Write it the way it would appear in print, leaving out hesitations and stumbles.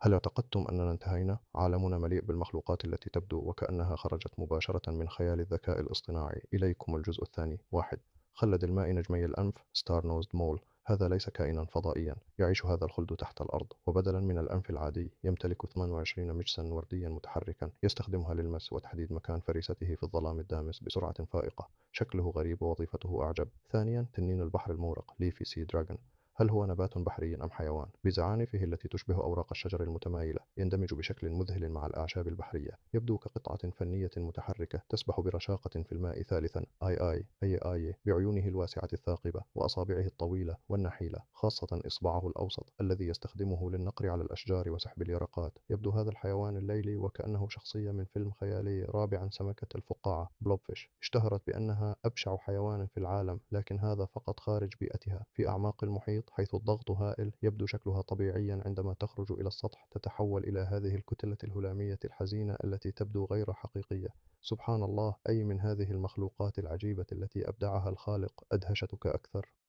هل اعتقدتم أننا انتهينا؟ عالمنا مليء بالمخلوقات التي تبدو وكأنها خرجت مباشرة من خيال الذكاء الاصطناعي. إليكم الجزء الثاني. 1. خلد الماء نجمي الأنف ستار نوزد مول. هذا ليس كائنا فضائيا يعيش هذا الخلد تحت الأرض، وبدلا من الأنف العادي يمتلك 28 مجسا ورديا متحركا يستخدمها للمس وتحديد مكان فريسته في الظلام الدامس بسرعة فائقة. شكله غريب ووظيفته أعجب. ثانيا، تنين البحر المورق ليفي سي دراجون. هل هو نبات بحري أم حيوان؟ بزعانفه التي تشبه أوراق الشجر المتمايلة يندمج بشكل مذهل مع الأعشاب البحرية. يبدو كقطعة فنية متحركة تسبح برشاقة في الماء. ثالثا، آي بعيونه الواسعة الثاقبة وأصابعه الطويلة والنحيلة، خاصة إصبعه الأوسط الذي يستخدمه للنقر على الأشجار وسحب اليرقات. يبدو هذا الحيوان الليلي وكأنه شخصية من فيلم خيالي. رابعا، سمكة الفقاعة بلوبفيش. اشتهرت بأنها أبشع حيوان في العالم، لكن هذا فقط خارج بيئتها في أعماق المحيط حيث الضغط هائل. يبدو شكلها طبيعيا، عندما تخرج إلى السطح تتحول إلى هذه الكتلة الهلامية الحزينة التي تبدو غير حقيقية. سبحان الله، أي من هذه المخلوقات العجيبة التي أبدعها الخالق أدهشتك أكثر؟